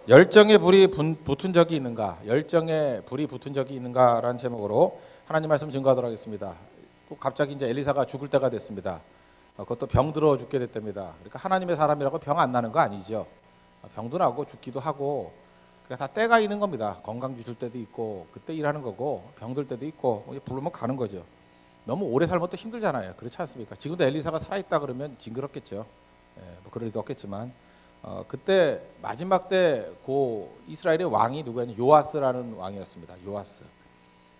열정에 불이 붙은 적이 있는가? 열정에 불이 붙은 적이 있는가라는 제목으로 하나님 말씀 증거하도록 하겠습니다. 또 갑자기 이제 엘리사가 죽을 때가 됐습니다. 그것도 병들어 죽게 됐답니다. 그러니까 하나님의 사람이라고 병 안 나는 거 아니죠. 병도 나고 죽기도 하고 그래서 다 때가 있는 겁니다. 건강 주실 때도 있고 그때 일하는 거고 병들 때도 있고 부르면 가는 거죠. 너무 오래 살면 또 힘들잖아요. 그렇지 않습니까? 지금도 엘리사가 살아있다 그러면 징그럽겠죠. 뭐 그럴 리도 없겠지만 그때 마지막 때 고 이스라엘의 왕이 누구였냐? 요아스라는 왕이었습니다. 요아스.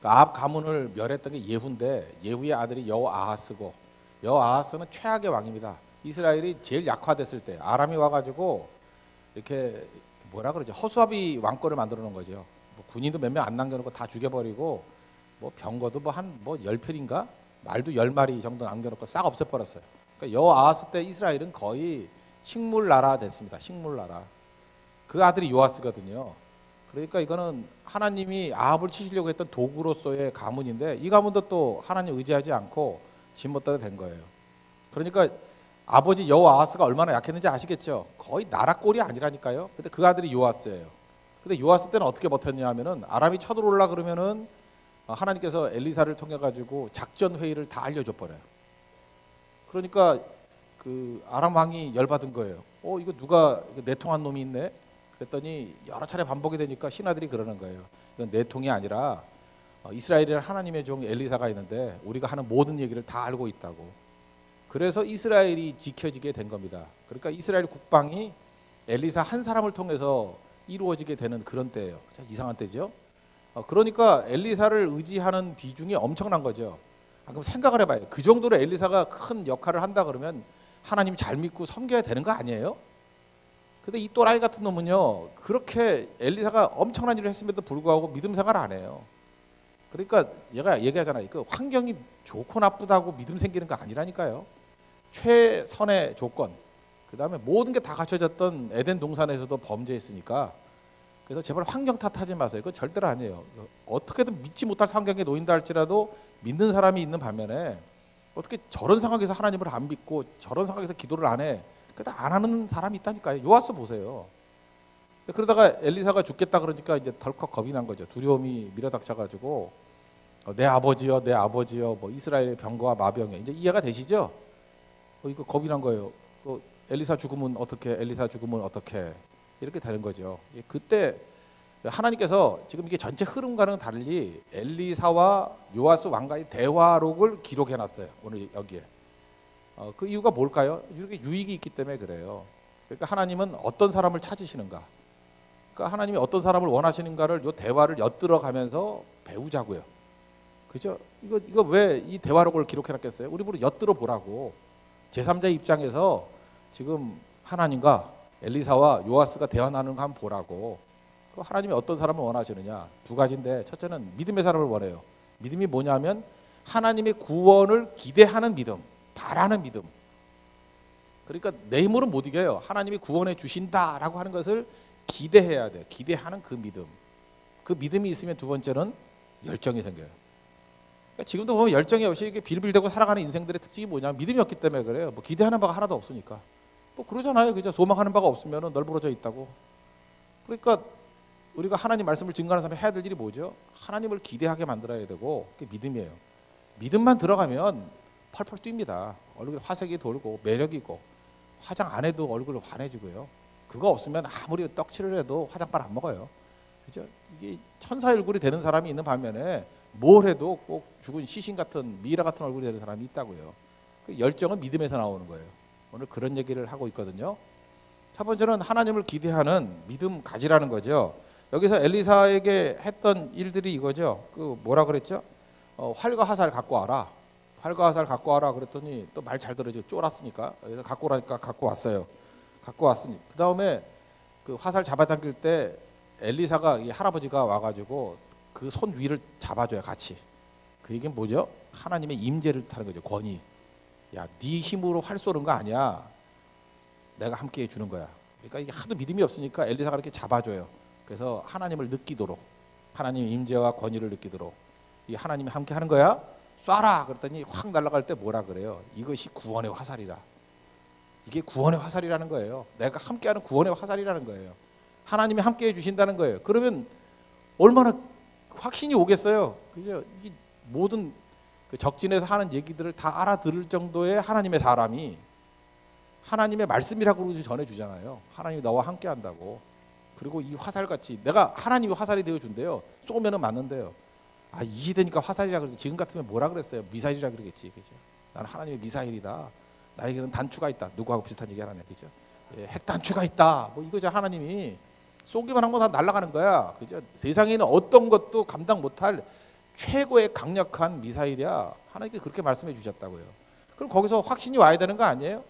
그러니까 아합 가문을 멸했던 게 예후인데 예후의 아들이 여호아하스고 여호아하스는 최악의 왕입니다. 이스라엘이 제일 약화됐을 때 아람이 와가지고 이렇게 뭐라 그러죠? 허수아비 왕권을 만들어 놓은 거죠. 뭐 군인도 몇 명 안 남겨놓고 다 죽여버리고 뭐 병거도 뭐 한 뭐 10편인가? 말도 10마리 정도 남겨놓고 싹 없애버렸어요. 그러니까 여호아하스 때 이스라엘은 거의 식물나라 됐습니다. 식물나라. 그 아들이 요아스거든요. 그러니까 이거는 하나님이 아합을 치시려고 했던 도구로서의 가문인데 이 가문도 또 하나님 의지하지 않고 짓못대로 된 거예요. 그러니까 아버지 여호아하스가 얼마나 약했는지 아시겠죠? 거의 나라 꼴이 아니라니까요. 근데 그 아들이 요아스예요. 근데 요아스 때는 어떻게 버텼냐 하면은 아람이 쳐들어올라 그러면은 하나님께서 엘리사를 통해 가지고 작전 회의를 다 알려줘 버려요. 그러니까 그 아람 왕이 열받은 거예요. 이거 누가 내통한 놈이 있네? 그랬더니 여러 차례 반복이 되니까 신하들이 그러는 거예요. 이건 내통이 아니라 이스라엘에는 하나님의 종 엘리사가 있는데 우리가 하는 모든 얘기를 다 알고 있다고. 그래서 이스라엘이 지켜지게 된 겁니다. 그러니까 이스라엘 국방이 엘리사 한 사람을 통해서 이루어지게 되는 그런 때예요. 이상한 때죠. 그러니까 엘리사를 의지하는 비중이 엄청난 거죠. 그럼 생각을 해봐요. 그 정도로 엘리사가 큰 역할을 한다 그러면 하나님 잘 믿고 섬겨야 되는 거 아니에요? 근데 이 또라이 같은 놈은요, 그렇게 엘리사가 엄청난 일을 했음에도 불구하고 믿음 생활 안 해요. 그러니까 얘가 얘기하잖아요. 그 환경이 좋고 나쁘다고 믿음 생기는 거 아니라니까요. 최선의 조건, 그 다음에 모든 게 다 갖춰졌던 에덴 동산에서도 범죄했으니까. 그래서 제발 환경 탓하지 마세요. 그건 절대로 아니에요. 어떻게든 믿지 못할 환경에 놓인다 할지라도 믿는 사람이 있는 반면에 어떻게 저런 상황에서 하나님을 안 믿고 저런 상황에서 기도를 안 해. 그래도 안 하는 사람이 있다니까요. 요아스 보세요. 그러다가 엘리사가 죽겠다 그러니까 이제 덜컥 겁이 난 거죠. 두려움이 밀어닥쳐가지고 내 아버지여, 내 아버지여, 뭐 이스라엘의 병거와 마병에 이제 이해가 되시죠? 이거 겁이 난 거예요. 엘리사 죽으면 어떻게? 엘리사 죽으면 어떻게? 이렇게 되는 거죠. 그때 하나님께서 지금 이게 전체 흐름과는 달리 엘리사와 요아스 왕과의 대화록을 기록해놨어요. 오늘 여기에. 그 이유가 뭘까요? 이렇게 유익이 있기 때문에 그래요. 그러니까 하나님은 어떤 사람을 찾으시는가? 그러니까 하나님이 어떤 사람을 원하시는가를 이 대화를 엿들어가면서 배우자고요. 그죠? 이거 왜 이 대화록을 기록해놨겠어요? 우리 보러 엿들어 보라고. 제3자 입장에서 지금 하나님과 엘리사와 요아스가 대화 나누는 거 한번 보라고. 하나님이 어떤 사람을 원하시느냐? 두 가지인데 첫째는 믿음의 사람을 원해요. 믿음이 뭐냐면 하나님의 구원을 기대하는 믿음, 바라는 믿음. 그러니까 내 힘으로 못 이겨요. 하나님이 구원해 주신다라고 하는 것을 기대해야 돼요. 기대하는 그 믿음. 그 믿음이 있으면 두 번째는 열정이 생겨요. 그러니까 지금도 보면 열정이 없이 이게 빌빌대고 살아가는 인생들의 특징이 뭐냐면 믿음이 없기 때문에 그래요. 뭐 기대하는 바가 하나도 없으니까. 뭐 그러잖아요. 그죠? 소망하는 바가 없으면 널브러져 있다고. 그러니까 우리가 하나님 말씀을 증거하는 사람이 해야 될 일이 뭐죠? 하나님을 기대하게 만들어야 되고 그게 믿음이에요. 믿음만 들어가면 펄펄 뜁니다. 얼굴에 화색이 돌고 매력이고 화장 안 해도 얼굴 환해지고요. 그거 없으면 아무리 떡칠을 해도 화장빨 안 먹어요. 그죠? 이게 천사의 얼굴이 되는 사람이 있는 반면에 뭘 해도 꼭 죽은 시신 같은 미이라 같은 얼굴이 되는 사람이 있다고요. 그 열정은 믿음에서 나오는 거예요. 오늘 그런 얘기를 하고 있거든요. 첫 번째는 하나님을 기대하는 믿음 가지라는 거죠. 여기서 엘리사에게 했던 일들이 이거죠. 그 뭐라 그랬죠? 활과 화살 갖고 와라. 활과 화살 갖고 와라 그랬더니 또 말 잘 들어죠. 쫄았으니까. 그래서 갖고 오라니까 갖고 왔어요. 갖고 왔으니 그 다음에 그 화살 잡아당길 때 엘리사가 이 할아버지가 와가지고 그 손 위를 잡아줘요. 같이. 그 얘기는 뭐죠? 하나님의 임재를 타는 거죠. 권위. 야, 네 힘으로 활 쏘는 거 아니야. 내가 함께 해주는 거야. 그러니까 이게 하도 믿음이 없으니까 엘리사가 이렇게 잡아줘요. 그래서 하나님을 느끼도록, 하나님의 임재와 권위를 느끼도록 이 하나님이 함께 하는 거야. 쏴라 그랬더니 확 날아갈 때 뭐라 그래요? 이것이 구원의 화살이다. 이게 구원의 화살이라는 거예요. 내가 함께하는 구원의 화살이라는 거예요. 하나님이 함께 해주신다는 거예요. 그러면 얼마나 확신이 오겠어요. 그죠? 이 모든 그 적진에서 하는 얘기들을 다 알아들을 정도의 하나님의 사람이 하나님의 말씀이라고 전해주잖아요. 하나님이 너와 함께 한다고. 그리고 이 화살같이 내가 하나님이 화살이 되어준대요. 쏘면은 맞는데요. 아, 이 시대니까 화살이라 그러지. 지금 같으면 뭐라 그랬어요? 미사일이라 그러겠지. 그죠? 나는 하나님의 미사일이다. 나에게는 단추가 있다. 누구하고 비슷한 얘기 하나요? 그죠? 예, 핵 단추가 있다. 뭐 이거죠. 하나님이 쏘기만 하면 다 날아가는 거야. 그죠? 세상에는 어떤 것도 감당 못할 최고의 강력한 미사일이야. 하나님께 그렇게 말씀해 주셨다고요. 그럼 거기서 확신이 와야 되는 거 아니에요?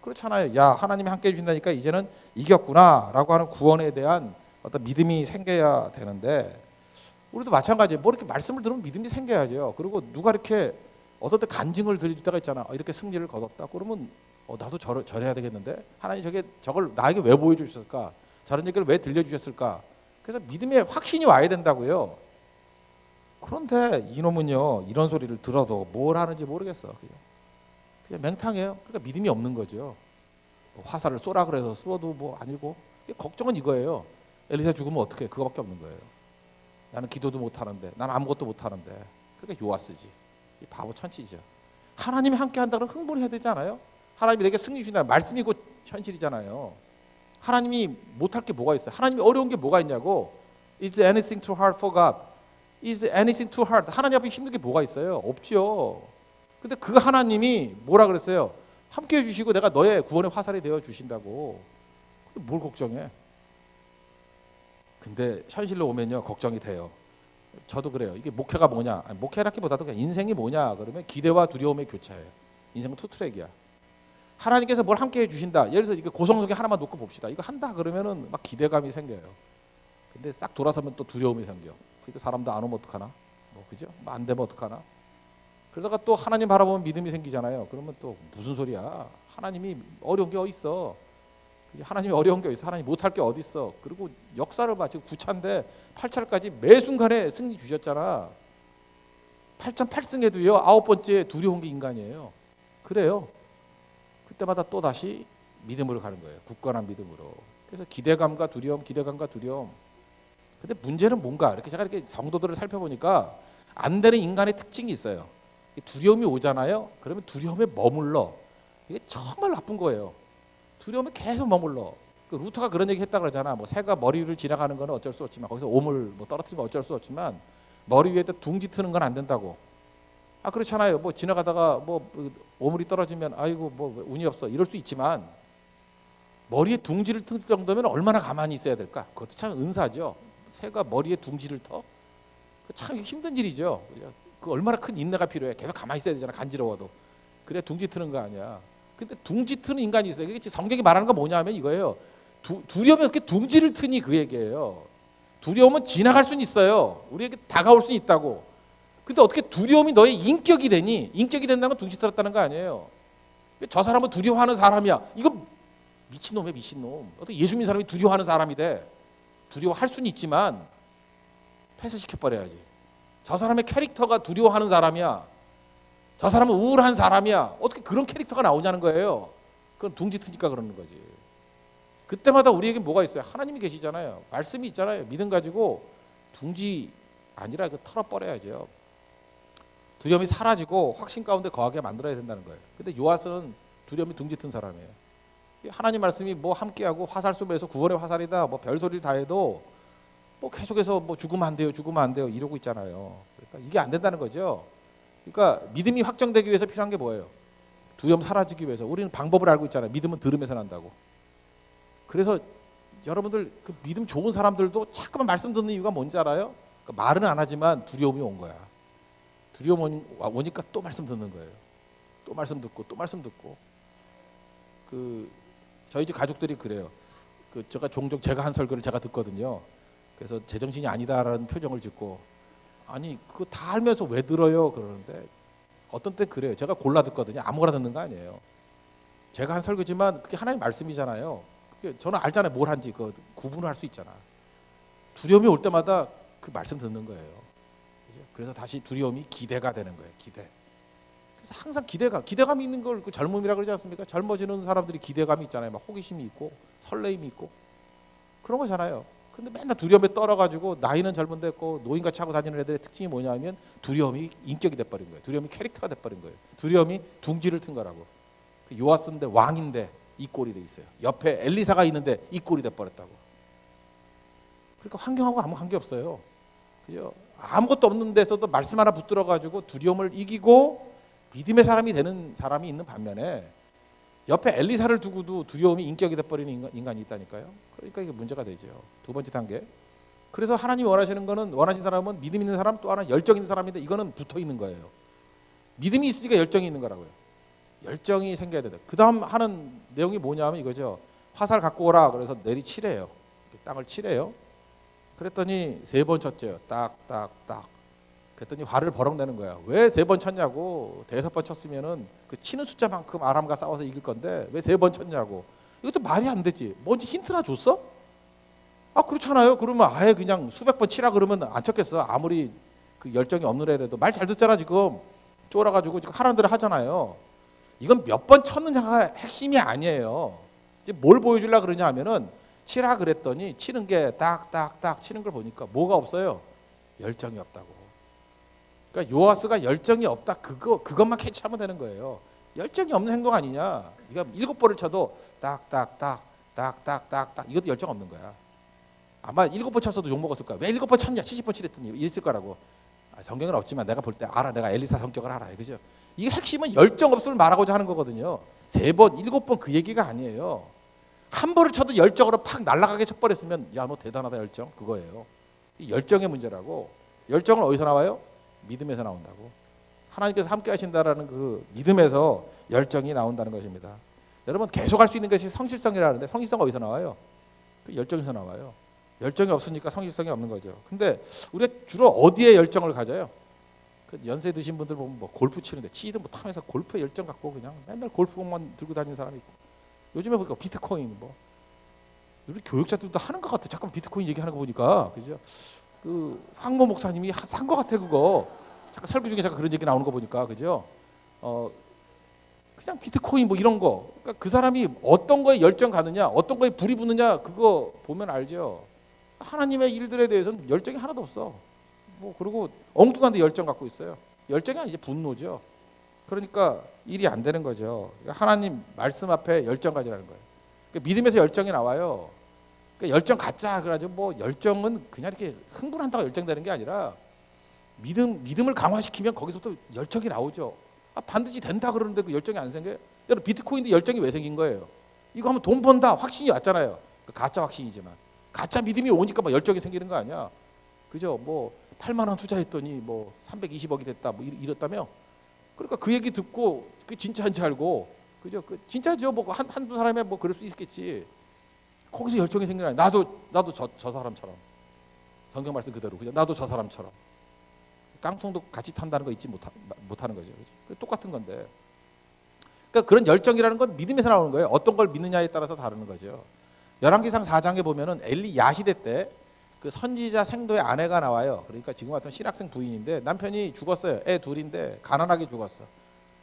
그렇잖아요. 야, 하나님이 함께 해주신다니까 이제는 이겼구나라고 하는 구원에 대한 어떤 믿음이 생겨야 되는데 우리도 마찬가지예요. 뭐 이렇게 말씀을 들으면 믿음이 생겨야죠. 그리고 누가 이렇게 어떨 때 간증을 들을 때가 있잖아. 이렇게 승리를 거뒀다. 그러면 나도 저래야 되겠는데 하나님 저걸 나에게 왜 보여주셨을까? 저런 얘기를 왜 들려주셨을까? 그래서 믿음의 확신이 와야 된다고요. 그런데 이놈은요 이런 소리를 들어도 뭘 하는지 모르겠어. 그냥 맹탕해요. 그러니까 믿음이 없는 거죠. 화살을 쏘라 그래서 쏘도 뭐 아니고 걱정은 이거예요. 엘리사 죽으면 어떡해? 그거밖에 없는 거예요. 나는 기도도 못하는데 난 아무것도 못하는데 그러니까 요아스지. 이 바보 천치죠. 하나님이 함께 한다는 흥분해야 되지 않아요? 하나님이 내게 승리 주신다. 말씀이고 현실이잖아요. 하나님이 못할 게 뭐가 있어요? 하나님이 어려운 게 뭐가 있냐고. Is anything too hard for God? Is anything too hard? 하나님 앞에 힘든 게 뭐가 있어요? 없죠. 근데 그 하나님이 뭐라 그랬어요? 함께 해주시고 내가 너의 구원의 화살이 되어 주신다고. 뭘 걱정해? 근데 현실로 오면요 걱정이 돼요. 저도 그래요. 이게 목회가 뭐냐? 아니, 목회라기보다도 그냥 인생이 뭐냐? 그러면 기대와 두려움의 교차예요. 인생은 투트랙이야. 하나님께서 뭘 함께 해주신다. 예를 들어서 이게 고성속에 하나만 놓고 봅시다. 이거 한다 그러면은 막 기대감이 생겨요. 근데 싹 돌아서면 또 두려움이 생겨. 그러니까 사람도 안 오면 어떡하나? 뭐 그죠? 안 되면 어떡하나? 그러다가 또 하나님 바라보면 믿음이 생기잖아요. 그러면 또 무슨 소리야? 하나님이 어려운 게 어디 있어? 하나님이 어려운 게 어디 있어? 하나님 못할 게 어디 있어? 그리고 역사를 봐. 지금 9차인데 8차까지 매 순간에 승리 주셨잖아. 8전 8승에도요 9번째 두려운 게 인간이에요. 그래요. 그때마다 또 다시 믿음으로 가는 거예요. 굳건한 믿음으로. 그래서 기대감과 두려움, 기대감과 두려움. 근데 문제는 뭔가 이렇게 제가 이렇게 성도들을 살펴보니까 안 되는 인간의 특징이 있어요. 두려움이 오잖아요. 그러면 두려움에 머물러. 이게 정말 나쁜 거예요. 두려움에 계속 머물러. 그 루터가 그런 얘기 했다 그러잖아. 뭐 새가 머리 위를 지나가는 건 어쩔 수 없지만 거기서 오물 뭐 떨어뜨리면 어쩔 수 없지만 머리 위에다 둥지 트는 건 안 된다고. 아 그렇잖아요. 뭐 지나가다가 뭐 오물이 떨어지면 아이고 뭐 운이 없어 이럴 수 있지만 머리에 둥지를 틀 정도면 얼마나 가만히 있어야 될까? 그것도 참 은사죠. 새가 머리에 둥지를 터? 참 힘든 일이죠. 그 얼마나 큰 인내가 필요해. 계속 가만히 있어야 되잖아. 간지러워도. 그래 둥지 트는 거 아니야. 근데 둥지 트는 인간이 있어요. 이게 성경이 말하는 건 뭐냐면 이거예요. 두려움이 어떻게 둥지를 트니 그 얘기예요. 두려움은 지나갈 수는 있어요. 우리에게 다가올 수는 있다고. 근데 어떻게 두려움이 너의 인격이 되니? 인격이 된다는 건 둥지 틀었다는 거 아니에요. 저 사람은 두려워하는 사람이야. 이거 미친놈이야 미친놈. 어떻게 예수 믿는 사람이 두려워하는 사람이 돼? 두려워할 수는 있지만 패스시켜버려야지. 저 사람의 캐릭터가 두려워하는 사람이야. 저 사람은 우울한 사람이야. 어떻게 그런 캐릭터가 나오냐는 거예요. 그건 둥지 트니까 그러는 거지. 그때마다 우리에게 뭐가 있어요? 하나님이 계시잖아요. 말씀이 있잖아요. 믿음 가지고 둥지 아니라 그 털어버려야죠. 두려움이 사라지고 확신 가운데 거하게 만들어야 된다는 거예요. 근데 요아스는 두려움이 둥지 튼 사람이에요. 하나님 말씀이 뭐 함께하고 화살 쏘면서 구원의 화살이다. 뭐 별소리를 다 해도 뭐 계속해서 뭐 죽으면 안 돼요. 죽으면 안 돼요. 이러고 있잖아요. 그러니까 이게 안 된다는 거죠. 그러니까 믿음이 확정되기 위해서 필요한 게 뭐예요? 두려움 사라지기 위해서 우리는 방법을 알고 있잖아요. 믿음은 들음에서 난다고. 그래서 여러분들 그 믿음 좋은 사람들도 자꾸만 말씀 듣는 이유가 뭔지 알아요? 그러니까 말은 안 하지만 두려움이 온 거야. 두려움이 오니까 또 말씀 듣는 거예요. 또 말씀 듣고 또 말씀 듣고. 그 저희 집 가족들이 그래요. 그 제가 종종 제가 한 설교를 제가 듣거든요. 그래서 제정신이 아니다라는 표정을 짓고 아니 그거 다 알면서 왜 들어요? 그러는데 어떤 때 그래요. 제가 골라 듣거든요. 아무거나 듣는 거 아니에요. 제가 한 설교지만 그게 하나님 말씀이잖아요. 그게 저는 알잖아요. 뭘 한지 그 구분을 할 수 있잖아. 두려움이 올 때마다 그 말씀 듣는 거예요. 그래서 다시 두려움이 기대가 되는 거예요. 기대. 그래서 항상 기대감이 있는 걸 그 젊음이라고 그러지 않습니까? 젊어지는 사람들이 기대감이 있잖아요. 막 호기심이 있고 설레임이 있고. 그런 거잖아요. 근데 맨날 두려움에 떨어가지고 나이는 젊은데 노인같이 하고 다니는 애들의 특징이 뭐냐면 두려움이 인격이 돼버린 거예요. 두려움이 캐릭터가 돼버린 거예요. 두려움이 둥지를 튼 거라고. 요아스인데 왕인데 이 꼴이 돼 있어요. 옆에 엘리사가 있는데 이 꼴이 돼버렸다고. 그러니까 환경하고 아무 관계 없어요. 그죠? 아무것도 없는 데서도 말씀 하나 붙들어가지고 두려움을 이기고 믿음의 사람이 되는 사람이 있는 반면에 옆에 엘리사를 두고도 두려움이 인격이 돼버리는 인간이 있다니까요. 그러니까 이게 문제가 되죠. 두 번째 단계. 그래서 하나님이 원하시는 거는 원하신 사람은 믿음 있는 사람 또 하나 열정 있는 사람인데 이거는 붙어 있는 거예요. 믿음이 있으니까 열정이 있는 거라고요. 열정이 생겨야 된다. 그 다음 하는 내용이 뭐냐면 이거죠. 화살 갖고 오라 그래서 내리치래요. 땅을 치래요. 그랬더니 3번 쳤죠. 딱딱딱. 그랬더니 화를 버럭 내는 거야. 왜 3번 쳤냐고. 5번 쳤으면은 그 치는 숫자만큼 아람과 싸워서 이길 건데 왜 3번 쳤냐고. 이것도 말이 안 되지. 뭔지 힌트나 줬어? 아 그렇잖아요. 그러면 아예 그냥 수백 번 치라 그러면 안 쳤겠어. 아무리 그 열정이 없는 애라도 말 잘 듣잖아 지금. 쫄아가지고 지금 하라는 대로 하잖아요. 이건 몇 번 쳤느냐가 핵심이 아니에요. 이제 뭘 보여주려고 그러냐 하면은 치라 그랬더니 치는 게 딱딱딱 치는 걸 보니까 뭐가 없어요? 열정이 없다고. 그러니까 요아스가 열정이 없다 그것만 캐치하면 되는 거예요. 열정이 없는 행동 아니냐. 그러니까 7번을 쳐도 딱딱딱 딱딱딱딱 이것도 열정 없는 거야. 아마 7번 쳤어도 욕먹었을 거야. 왜 7번 쳤냐 70번 치랬더니 이랬을 거라고. 성경은 없지만 내가 볼 때 알아. 내가 엘리사 성격을 알아요. 그죠? 이게 핵심은 열정 없음을 말하고자 하는 거거든요. 3번 7번 그 얘기가 아니에요. 한 번을 쳐도 열정으로 팍 날아가게 쳐버렸으면 야 너 대단하다 열정 그거예요. 이 열정의 문제라고. 열정은 어디서 나와요? 믿음에서 나온다고. 하나님께서 함께 하신다라는 그 믿음에서 열정이 나온다는 것입니다. 여러분 계속 할 수 있는 것이 성실성이라는데 성실성 어디서 나와요? 그 열정에서 나와요. 열정이 없으니까 성실성이 없는 거죠. 근데 우리가 주로 어디에 열정을 가져요? 그 연세 드신 분들 보면 뭐 골프 치는데 치도 못하면서 골프에 열정 갖고 그냥 맨날 골프공만 들고 다니는 사람이 있고 요즘에 보니까 비트코인 뭐 우리 교육자들도 하는 것 같아. 잠깐 비트코인 얘기하는 거 보니까 그죠? 그 황모 목사님이 산 것 같아 그거. 잠깐 설교 중에 잠깐 그런 얘기 나오는 거 보니까 그죠? 그냥 비트코인 뭐 이런 거. 그러니까 그 사람이 어떤 거에 열정 가느냐, 어떤 거에 불이 붙느냐 그거 보면 알죠. 하나님의 일들에 대해서는 열정이 하나도 없어. 뭐 그리고 엉뚱한데 열정 갖고 있어요. 열정이 아니지 분노죠. 그러니까 일이 안 되는 거죠. 그러니까 하나님 말씀 앞에 열정 가지라는 거예요. 그러니까 믿음에서 열정이 나와요. 그러니까 열정 갖자 그래가지고 뭐 열정은 그냥 이렇게 흥분한다고 열정되는 게 아니라 믿음을 강화시키면 거기서부터 열정이 나오죠. 반드시 된다 그러는데 그 열정이 안 생겨요. 여러분 비트코인도 열정이 왜 생긴 거예요? 이거 하면 돈 번다 확신이 왔잖아요. 가짜 확신이지만 가짜 믿음이 오니까 막 열정이 생기는 거 아니야. 그죠? 뭐 8만 원 투자했더니 뭐 320억이 됐다 뭐 이랬다며. 그러니까 그 얘기 듣고 그 진짜인지 알고 그죠? 그 진짜죠. 뭐 한두 사람이 뭐 그럴 수 있겠지. 거기서 열정이 생기는 거야. 나도 저 사람처럼 성경 말씀 그대로 그죠? 나도 저 사람처럼 깡통도 같이 탄다는 거 잊지 못하는 거죠. 그죠? 똑같은 건데. 그러니까 그런 열정이라는 건 믿음에서 나오는 거예요. 어떤 걸 믿느냐에 따라서 다르는 거죠. 열왕기상 4장에 보면은 엘리야 시대 때 그 선지자 생도의 아내가 나와요. 그러니까 지금 같은 신학생 부인인데 남편이 죽었어요. 애 둘인데 가난하게 죽었어.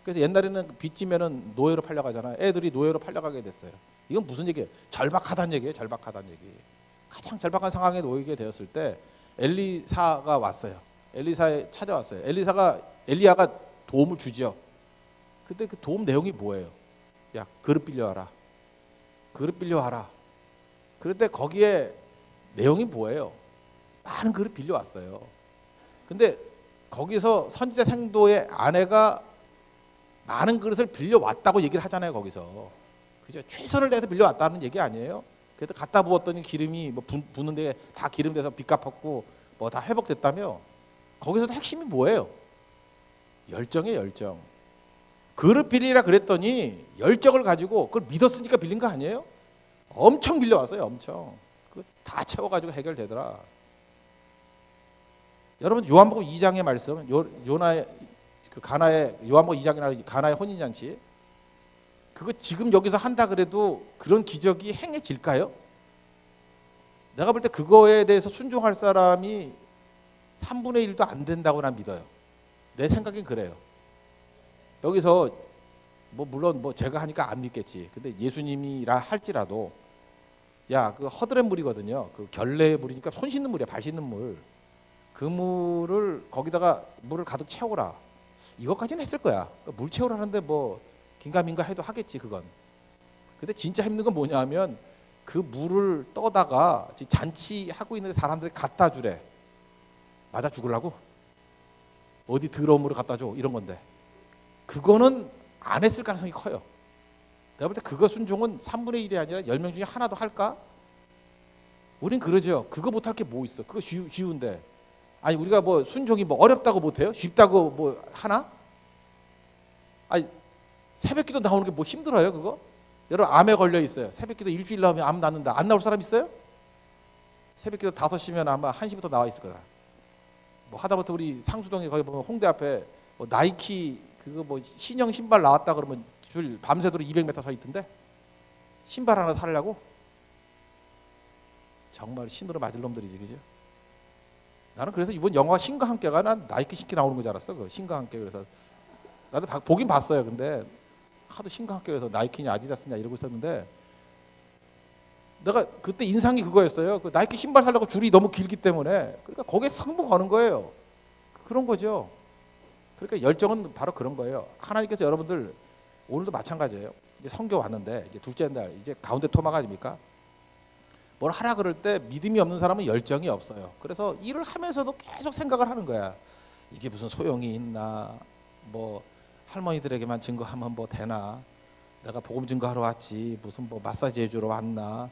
그래서 옛날에는 빚지면은 노예로 팔려가잖아요. 애들이 노예로 팔려가게 됐어요. 이건 무슨 얘기예요? 절박하다는 얘기예요. 절박하다는 얘기. 가장 절박한 상황에 놓이게 되었을 때 엘리사가 왔어요. 엘리사에 찾아왔어요. 엘리야가 도움을 주죠. 근데 그 도움 내용이 뭐예요? 야 그릇 빌려와라. 그릇 빌려와라. 그런데 거기에 내용이 뭐예요? 많은 그릇 빌려왔어요. 근데 거기서 선지자 생도의 아내가 많은 그릇을 빌려왔다고 얘기를 하잖아요. 거기서 그죠? 최선을 다해서 빌려왔다는 얘기 아니에요? 그래도 갖다 부었더니 기름이 뭐 부는데 다 기름 돼서 빚 갚았고 뭐 다 회복됐다며. 거기서도 핵심이 뭐예요? 열정이에요. 열정. 그릇 빌리라 그랬더니 열정을 가지고 그걸 믿었으니까 빌린 거 아니에요? 엄청 빌려왔어요. 엄청. 그 다 채워가지고 해결되더라. 여러분 요한복음 2장의 말씀, 요나의 그 가나의 요한복음 2장이나 가나의 혼인잔치, 그거 지금 여기서 한다 그래도 그런 기적이 행해질까요? 내가 볼 때 그거에 대해서 순종할 사람이 3분의 1도 안 된다고 난 믿어요. 내 생각엔 그래요. 여기서 뭐 물론 뭐 제가 하니까 안 믿겠지. 근데 예수님이라 할지라도 야, 그 허드렛 물이거든요. 그 결례 물이니까 손 씻는 물이야, 발 씻는 물. 그 물을 거기다가 물을 가득 채우라. 이것까지는 했을 거야. 물 채우라는데 뭐 긴가민가 해도 하겠지 그건. 근데 진짜 힘든 건 뭐냐면 그 물을 떠다가 잔치하고 있는데 사람들이 갖다 주래. 맞아 죽으려고? 어디 더러운 물을 갖다 줘 이런 건데 그거는 안 했을 가능성이 커요. 내가 볼 때 그거 순종은 3분의 1이 아니라 10명 중에 하나도 할까? 우린 그러죠. 그거 못할 게 뭐 있어. 그거 쉬운데. 아니 우리가 뭐 순종이 뭐 어렵다고 못해요? 쉽다고 뭐 하나? 아니 새벽기도 나오는 게 뭐 힘들어요 그거? 여러분 암에 걸려 있어요. 새벽기도 일주일 나오면 암 낫는다. 안 나올 사람 있어요? 새벽기도 5시면 아마 1시부터 나와 있을 거다. 뭐 하다못해 우리 상수동에 거기 보면 홍대 앞에 뭐 나이키 그거 뭐 신형 신발 나왔다 그러면 줄 밤새도록 200m 서 있던데 신발 하나 사려고? 정말 신으로 맞을 놈들이지 그죠? 나는 그래서 이번 영화 신과 함께가 난 나이키 신기 나오는 거 줄 알았어. 그 신과 함께 그래서 나도 보긴 봤어요. 근데 하도 신과 함께 그래서 나이키냐 아디다스냐 이러고 있었는데 내가 그때 인상이 그거였어요. 그 나이키 신발 사려고 줄이 너무 길기 때문에 그러니까 거기에 승부 거는 거예요. 그런 거죠. 그러니까 열정은 바로 그런 거예요. 하나님께서 여러분들 오늘도 마찬가지예요. 이제 성교 왔는데 이제 둘째 날 이제 가운데 토막 아닙니까? 뭘 하라 그럴 때 믿음이 없는 사람은 열정이 없어요. 그래서 일을 하면서도 계속 생각을 하는 거야. 이게 무슨 소용이 있나? 뭐 할머니들에게만 증거하면 뭐 되나? 내가 복음 증거하러 왔지 무슨 뭐 마사지 해주러 왔나?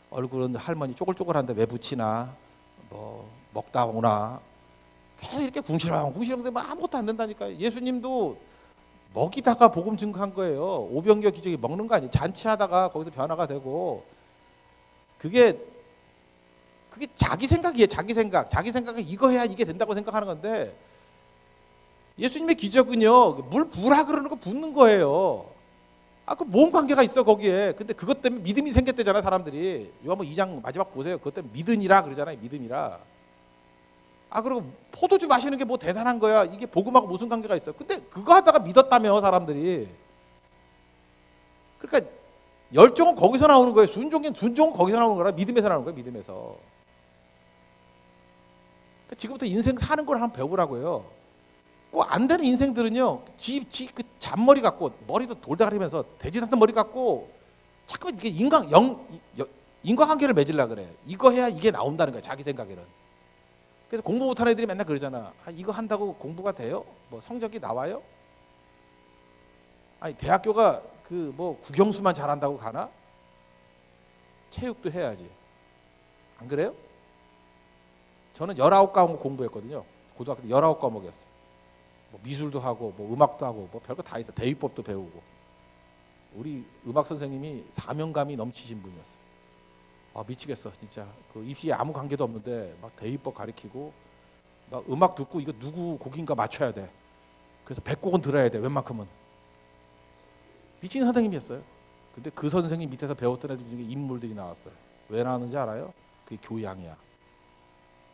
얼굴은 할머니 쪼글쪼글한데 왜 붙이나? 뭐 먹다 오나? 계속 이렇게 궁시렁궁시렁대 뭐 아무것도 안 된다니까요. 예수님도 먹이다가 복음 증거한 거예요. 오병이어 기적이 먹는 거 아니에요. 잔치하다가 거기서 변화가 되고 그게 자기 생각이에요. 자기 생각은 이거 해야 이게 된다고 생각하는 건데 예수님의 기적은요 물 부으라 그러는 거 붓는 거예요. 그 뭔 관계가 있어 거기에. 근데 그것 때문에 믿음이 생겼대잖아요 사람들이. 요한복음 2장 마지막 보세요. 그것 때문에 믿으니라 그러잖아요. 믿음이라. 그리고 포도주 마시는 게 뭐 대단한 거야. 이게 복음하고 무슨 관계가 있어. 근데 그거 하다가 믿었다며 사람들이. 그러니까 열정은 거기서 나오는 거예요. 순종은 거기서 나오는 거라. 믿음에서 나오는 거예요. 믿음에서. 그러니까 지금부터 인생 사는 걸 한번 배우라고요. 꼭 안 되는 인생들은요. 그 잔머리 갖고 머리도 돌다리면서 돼지 같은 머리 갖고 자꾸 이게 인과관계를 맺으려고 그래. 이거 해야 이게 나온다는 거야. 자기 생각에는. 그래서 공부 못하는 애들이 맨날 그러잖아. 이거 한다고 공부가 돼요? 뭐 성적이 나와요? 아니 대학교가 그 뭐 국영수만 잘한다고 가나? 체육도 해야지. 안 그래요? 저는 19과목 공부했거든요. 고등학교 때 19과목이었어. 뭐 미술도 하고 뭐 음악도 하고 뭐 별거 다 있어. 대위법도 배우고. 우리 음악 선생님이 사명감이 넘치신 분이었어요. 미치겠어 진짜. 그 입시에 아무 관계도 없는데 막 대위법 가르치고 막 음악 듣고 이거 누구 곡인가 맞춰야 돼. 그래서 100곡은 들어야 돼. 웬만큼은. 미친 선생님이었어요. 근데 그 선생님 밑에서 배웠던 애들 중에 인물들이 나왔어요. 왜 나왔는지 알아요? 그게 교양이야.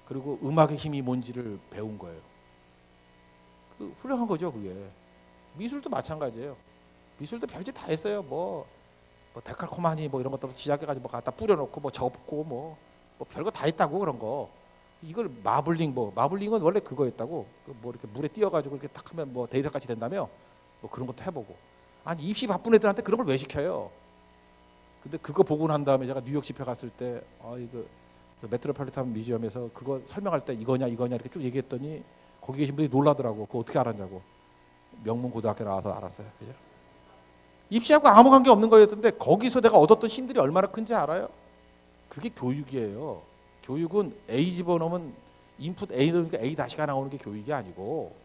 그리고 음악의 힘이 뭔지를 배운 거예요. 훌륭한 거죠 그게. 미술도 마찬가지예요. 미술도 별짓 다 했어요. 뭐 데칼코마니 뭐 이런 것도 시작해가지고 뭐 갖다 뿌려놓고 뭐 접고 뭐 별거 다 했다고 그런 거. 이걸 마블링은 원래 그거였다고. 뭐 이렇게 물에 띄어가지고 이렇게 탁 하면 뭐 데이터 같이 된다며. 뭐 그런 것도 해보고. 아니 입시 바쁜 애들한테 그런 걸 왜 시켜요? 근데 그거 보고 난 다음에 제가 뉴욕 집회 갔을 때 이거 메트로폴리탄 뮤지엄에서 그거 설명할 때 이거냐 이렇게 쭉 얘기했더니 거기 계신 분들이 놀라더라고. 그거 어떻게 알았냐고. 명문 고등학교 나와서 알았어요. 그죠? 입시하고 아무 관계 없는 거였던데 거기서 내가 얻었던 힘들이 얼마나 큰지 알아요? 그게 교육이에요. 교육은 A 집어넣으면 인풋 A 넣으니까 A 다시가 나오는 게 교육이 아니고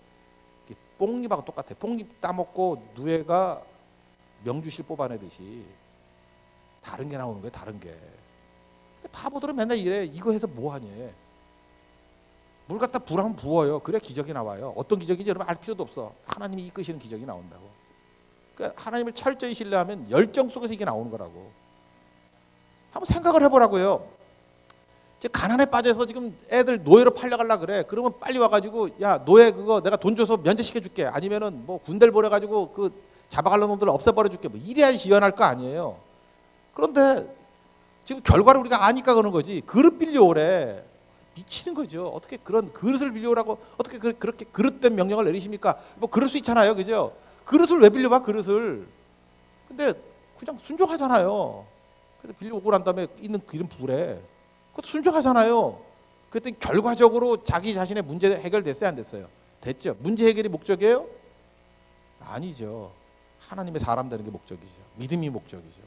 뽕잎하고 똑같아. 뽕잎 따먹고 누에가 명주실 뽑아내듯이 다른 게 나오는 거예요. 다른 게. 근데 바보들은 맨날 이래. 이거 해서 뭐하니? 물 갖다 부으면 부어요. 그래 기적이 나와요. 어떤 기적인지 여러분 알 필요도 없어. 하나님이 이끄시는 기적이 나온다고. 그러니까 하나님을 철저히 신뢰하면 열정 속에서 이게 나오는 거라고. 한번 생각을 해보라고요. 이제 가난에 빠져서 지금 애들 노예로 팔려가려고 그래. 그러면 빨리 와가지고 야 노예 그거 내가 돈 줘서 면제시켜줄게. 아니면은 뭐 군대를 보내가지고 그 잡아갈 놈들 없애버려줄게. 뭐 이래야 지원할 거 아니에요. 그런데 지금 결과를 우리가 아니까 그러는 거지. 그릇 빌려오래. 미치는 거죠. 어떻게 그런 그릇을 빌려오라고 어떻게 그렇게 그릇된 명령을 내리십니까? 뭐 그럴 수 있잖아요, 그죠? 그릇을 왜 빌려봐, 그릇을? 근데 그냥 순종하잖아요. 그래서 빌려오고 난 다음에 있는 기름 부으래. 그것도 순종하잖아요. 그랬더니 결과적으로 자기 자신의 문제 해결됐어요, 안 됐어요? 됐죠. 문제 해결이 목적이에요? 아니죠. 하나님의 사람 되는 게 목적이죠. 믿음이 목적이죠.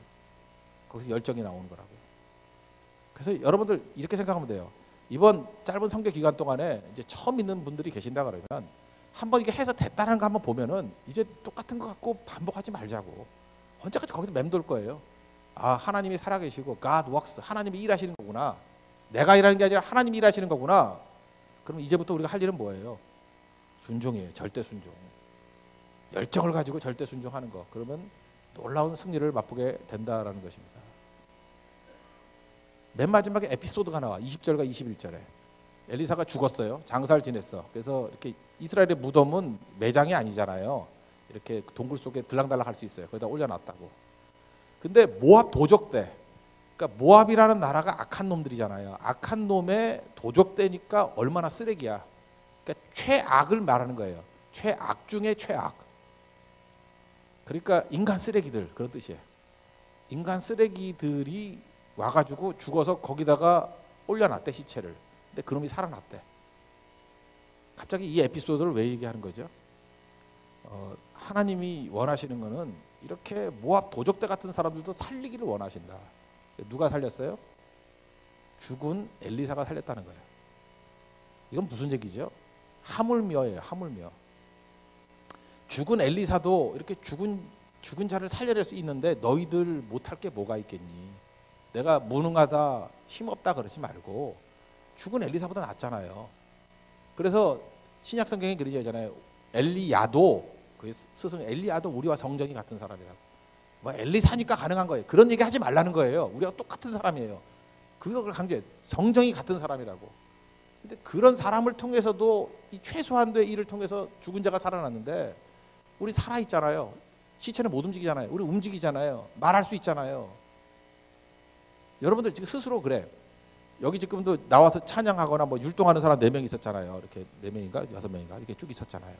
거기서 열정이 나오는 거라고요. 그래서 여러분들 이렇게 생각하면 돼요. 이번 짧은 선교 기간 동안에 이제 처음 믿는 분들이 계신다 그러면 한번 이게 해서 됐다는 거 한번 보면은 이제 똑같은 거 갖고 반복하지 말자고. 언제까지 거기서 맴돌 거예요. 아, 하나님이 살아계시고 God works. 하나님이 일하시는 거구나. 내가 일하는 게 아니라 하나님이 일하시는 거구나. 그럼 이제부터 우리가 할 일은 뭐예요? 순종이에요. 절대 순종. 열정을 가지고 절대 순종하는 거. 그러면 놀라운 승리를 맛보게 된다라는 것입니다. 맨 마지막에 에피소드가 나와. 20절과 21절에. 엘리사가 죽었어요. 장사를 지냈어. 그래서 이렇게 이스라엘의 무덤은 매장이 아니잖아요. 이렇게 동굴 속에 들락달락 할 수 있어요. 거기다 올려놨다고. 근데 모압 도적대. 그러니까 모압이라는 나라가 악한 놈들이잖아요. 악한 놈의 도적대니까 얼마나 쓰레기야. 그러니까 최악을 말하는 거예요. 최악 중에 최악. 그러니까 인간 쓰레기들 그런 뜻이에요. 인간 쓰레기들이 와가지고 죽어서 거기다가 올려놨대, 시체를. 근데 그놈이 살아났대. 갑자기 이 에피소드를 왜 얘기하는 거죠? 하나님이 원하시는 거는 이렇게 모압 도적대 같은 사람들도 살리기를 원하신다. 누가 살렸어요? 죽은 엘리사가 살렸다는 거예요. 이건 무슨 얘기죠? 하물며예요. 하물며. 죽은 엘리사도 이렇게 죽은 자를 살려낼 수 있는데 너희들 못할 게 뭐가 있겠니? 내가 무능하다, 힘없다 그러지 말고 죽은 엘리사보다 낫잖아요. 그래서 신약 성경에 그런 얘기 하잖아요. 엘리야도, 그 스승 엘리야도 우리와 성정이 같은 사람이라고. 뭐 엘리사니까 가능한 거예요. 그런 얘기 하지 말라는 거예요. 우리가 똑같은 사람이에요. 그걸 강조해. 성정이 같은 사람이라고. 근데 그런 사람을 통해서도 이 최소한도의 일을 통해서 죽은 자가 살아났는데 우리 살아있잖아요. 시체는 못 움직이잖아요. 우리 움직이잖아요. 말할 수 있잖아요. 여러분들 지금 스스로 그래. 여기 지금도 나와서 찬양하거나 뭐 율동하는 사람 4명 있었잖아요. 이렇게 4명인가 6명인가 이렇게 쭉 있었잖아요.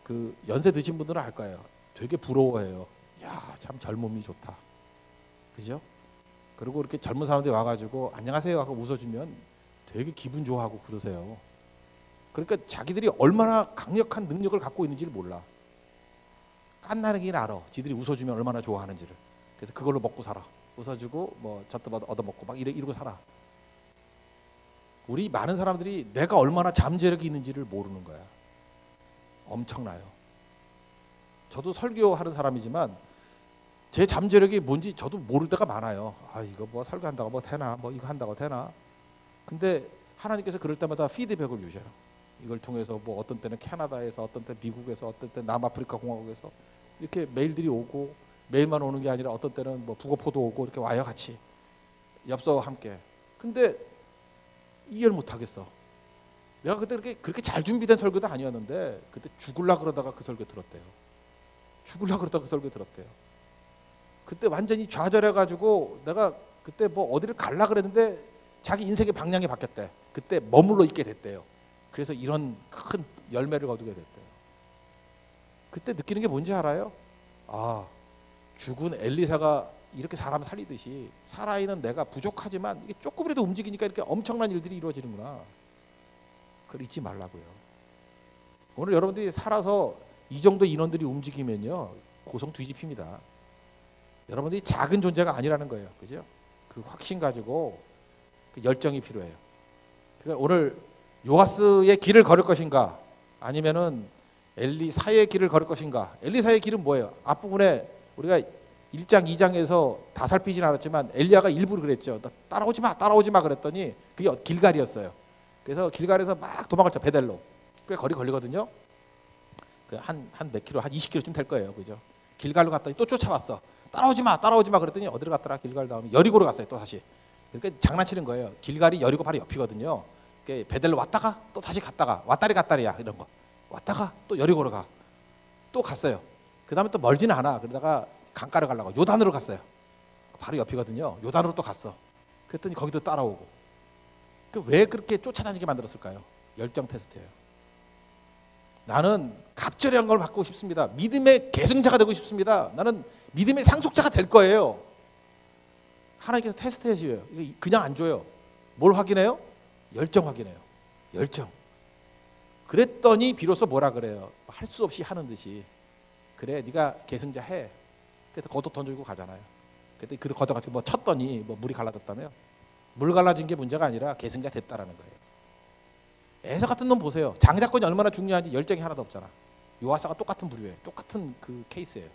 그 연세 드신 분들은 알 거예요. 되게 부러워해요. 야, 참 젊음이 좋다. 그죠? 그리고 이렇게 젊은 사람들이 와가지고 안녕하세요 하고 웃어주면 되게 기분 좋아하고 그러세요. 그러니까 자기들이 얼마나 강력한 능력을 갖고 있는지를 몰라. 깐나는 길 알아. 지들이 웃어주면 얼마나 좋아하는지를. 그래서 그걸로 먹고 살아. 웃어주고 뭐 젖도 얻어먹고 막 이러고 살아. 우리 많은 사람들이 내가 얼마나 잠재력이 있는지를 모르는 거야. 엄청나요. 저도 설교하는 사람이지만 제 잠재력이 뭔지 저도 모를 때가 많아요. 아, 이거 뭐 설교한다고 뭐 되나, 뭐 이거 한다고 되나. 근데 하나님께서 그럴 때마다 피드백을 주셔요. 이걸 통해서 뭐 어떤 때는 캐나다에서, 어떤 때 미국에서, 어떤 때 남아프리카 공화국에서 이렇게 메일들이 오고, 메일만 오는 게 아니라 어떤 때는 뭐 북어포도 오고 이렇게 와요, 같이 엽서와 함께. 근데 이해를 못 하겠어. 내가 그때 그렇게 잘 준비된 설교도 아니었는데 그때 죽을라 그러다가 그 설교 들었대요. 죽을라 그러다가 그 설교 들었대요. 그때 완전히 좌절해가지고 내가 그때 뭐 어디를 갈라 그랬는데 자기 인생의 방향이 바뀌었대. 그때 머물러 있게 됐대요. 그래서 이런 큰 열매를 거두게 됐대요. 그때 느끼는 게 뭔지 알아요? 아, 죽은 엘리사가 이렇게 사람 살리듯이 살아있는 내가 부족하지만 이게 조금이라도 움직이니까 이렇게 엄청난 일들이 이루어지는구나. 그걸 잊지 말라고요. 오늘 여러분들이 살아서 이 정도 인원들이 움직이면요, 고성 뒤집힙니다. 여러분들이 작은 존재가 아니라는 거예요. 그죠? 그 확신 가지고 그 열정이 필요해요. 그러니까 오늘 요아스의 길을 걸을 것인가, 아니면은 엘리사의 길을 걸을 것인가. 엘리사의 길은 뭐예요? 앞부분에 우리가 1장 2장에서 다 살피진 않았지만 엘리야가 일부러 그랬죠. 따라오지 마 그랬더니 그게 길갈이었어요. 그래서 길갈에서 막 도망갔죠. 베델로. 꽤 거리 걸리거든요. 한 몇 킬로, 한 20킬로쯤 될 거예요. 그죠? 길갈로 갔더니 또 쫓아왔어. 따라오지 마 그랬더니 어디로 갔더라? 길갈 다음에 여리고로 갔어요. 또 다시. 그러니까 장난치는 거예요. 길갈이 여리고 바로 옆이거든요. 그러니까 베델로 왔다가 또 다시 갔다가 왔다리야 이런 거. 왔다가 또 여리고로 가. 또 갔어요. 그 다음에 또 멀지는 않아. 그러다가 강가로 가려고 요단으로 갔어요. 바로 옆이거든요. 요단으로 또 갔어. 그랬더니 거기도 따라오고. 왜 그렇게 쫓아다니게 만들었을까요? 열정 테스트예요. 나는 갑절의 걸 받고 싶습니다. 믿음의 계승자가 되고 싶습니다. 나는 믿음의 상속자가 될 거예요. 하나님께서 테스트해 주어요. 이거 그냥 안 줘요. 뭘 확인해요? 열정 확인해요. 열정. 그랬더니 비로소 뭐라 그래요? 할 수 없이 하는 듯이. 그래, 네가 계승자 해. 그래서 겉옷 던지고 가잖아요. 그랬더니 그 걷어가지고 뭐 쳤더니 뭐 물이 갈라졌다며? 물 갈라진 게 문제가 아니라 계승자 됐다라는 거예요. 에서 같은 놈 보세요. 장자권이 얼마나 중요한지 열정이 하나도 없잖아. 요아사가 똑같은 부류예요. 똑같은 그 케이스예요.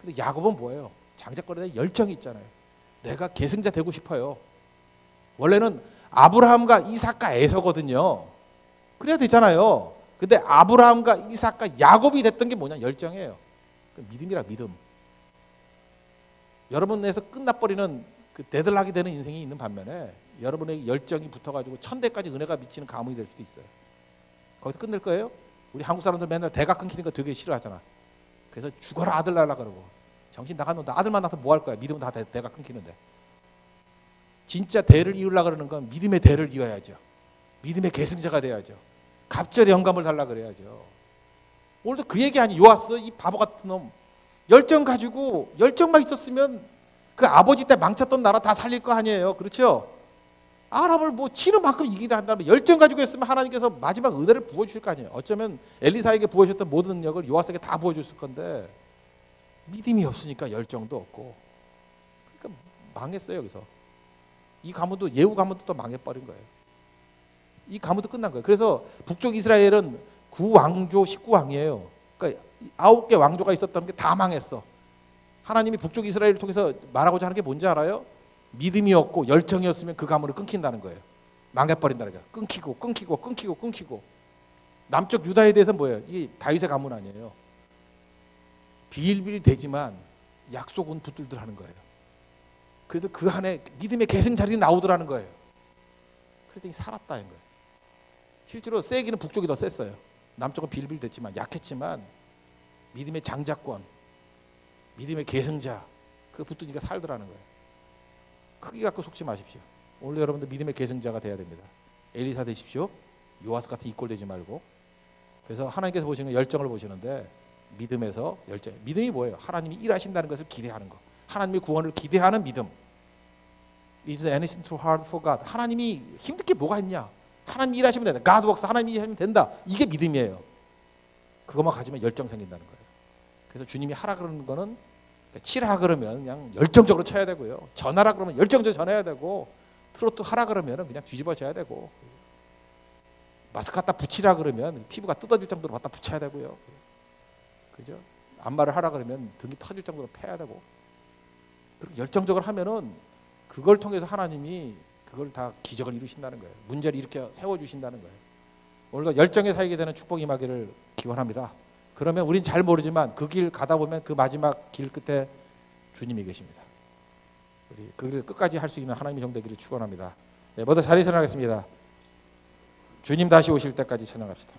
근데 야곱은 뭐예요? 장자권에 대한 열정이 있잖아요. 내가 계승자 되고 싶어요. 원래는 아브라함과 이삭과 에서거든요. 그래야 되잖아요. 근데 아브라함과 이삭과 야곱이 됐던 게 뭐냐? 열정이에요. 믿음이라 믿음. 여러분에서 끝나버리는 그 대들하게 되는 인생이 있는 반면에 여러분의 열정이 붙어가지고 천대까지 은혜가 미치는 가문이 될 수도 있어요. 거기서 끝낼 거예요? 우리 한국 사람들 맨날 대가 끊기는 거 되게 싫어하잖아. 그래서 죽어라 아들 낳으라 그러고. 정신 나간 놈 아들만 낳아서 뭐 할 거야? 믿으면 다 대가 끊기는데. 진짜 대를 이으려고 그러는 건 믿음의 대를 이어야죠. 믿음의 계승자가 돼야죠. 갑절의 영감을 달라 그래야죠. 오늘도 그 얘기 아니 요아스 이 바보 같은 놈. 열정 가지고 열정만 있었으면 그 아버지 때 망쳤던 나라 다 살릴 거 아니에요. 그렇죠? 아람을 뭐 치는 만큼 이기다 한다면 열정 가지고 했으면 하나님께서 마지막 은혜를 부어주실 거 아니에요. 어쩌면 엘리사에게 부어주셨던 모든 능력을 요아스에게 다 부어줬을 건데 믿음이 없으니까 열정도 없고 그러니까 망했어요. 여기서 이 가문도 예후 가문도 또 망해버린 거예요. 이 가문도 끝난 거예요. 그래서 북쪽 이스라엘은 9왕조 19왕이에요. 그러니까 9개 왕조가 있었던 게 다 망했어. 하나님이 북쪽 이스라엘을 통해서 말하고자 하는 게 뭔지 알아요? 믿음이 없고 열정이었으면 그 가문을 끊긴다는 거예요. 망해버린다는 거예요. 끊기고. 남쪽 유다에 대해서는 뭐예요? 이게 다윗의 가문 아니에요. 비일비일되지만 약속은 붙들들 하는 거예요. 그래도 그 안에 믿음의 계승자들이 나오더라는 거예요. 그랬더니 살았다는 거예요. 실제로 세기는 북쪽이 더 셌어요. 남쪽은 비일비일됐지만 약했지만 믿음의 장자권, 믿음의 계승자 그 붙으니까 살더라는 거예요. 크게 갖고 속지 마십시오. 오늘 여러분들 믿음의 계승자가 돼야 됩니다. 엘리사 되십시오. 요아스 같은 이꼴 되지 말고. 그래서 하나님께서 보시는 열정을 보시는데 믿음에서 열정. 믿음이 뭐예요? 하나님이 일하신다는 것을 기대하는 거. 하나님의 구원을 기대하는 믿음. Is anything too hard for God? 하나님이 힘들 게 뭐가 있냐? 하나님이 일하시면 된다. God works. 하나님이 일하시면 된다. 이게 믿음이에요. 그것만 가지면 열정 생긴다는 거예요. 그래서 주님이 하라 그러는 거는 치라 그러면 그냥 열정적으로 쳐야 되고요. 전하라 그러면 열정적으로 전해야 되고 트로트 하라 그러면 그냥 뒤집어져야 되고 마스크 갖다 붙이라 그러면 피부가 뜯어질 정도로 갖다 붙여야 되고요. 그죠? 안마를 하라 그러면 등이 터질 정도로 패야 되고 그렇게 열정적으로 하면은 그걸 통해서 하나님이 그걸 다 기적을 이루신다는 거예요. 문제를 일으켜 세워주신다는 거예요. 오늘도 열정에 살게 되는 축복이 임하기를 기원합니다. 그러면 우린 잘 모르지만 그 길 가다 보면 그 마지막 길 끝에 주님이 계십니다. 우리 그 길 끝까지 할 수 있는 하나님의 종 되기를 축원합니다. 네, 모두 자리에 일어나겠습니다. 주님 다시 오실 때까지 찬양합시다.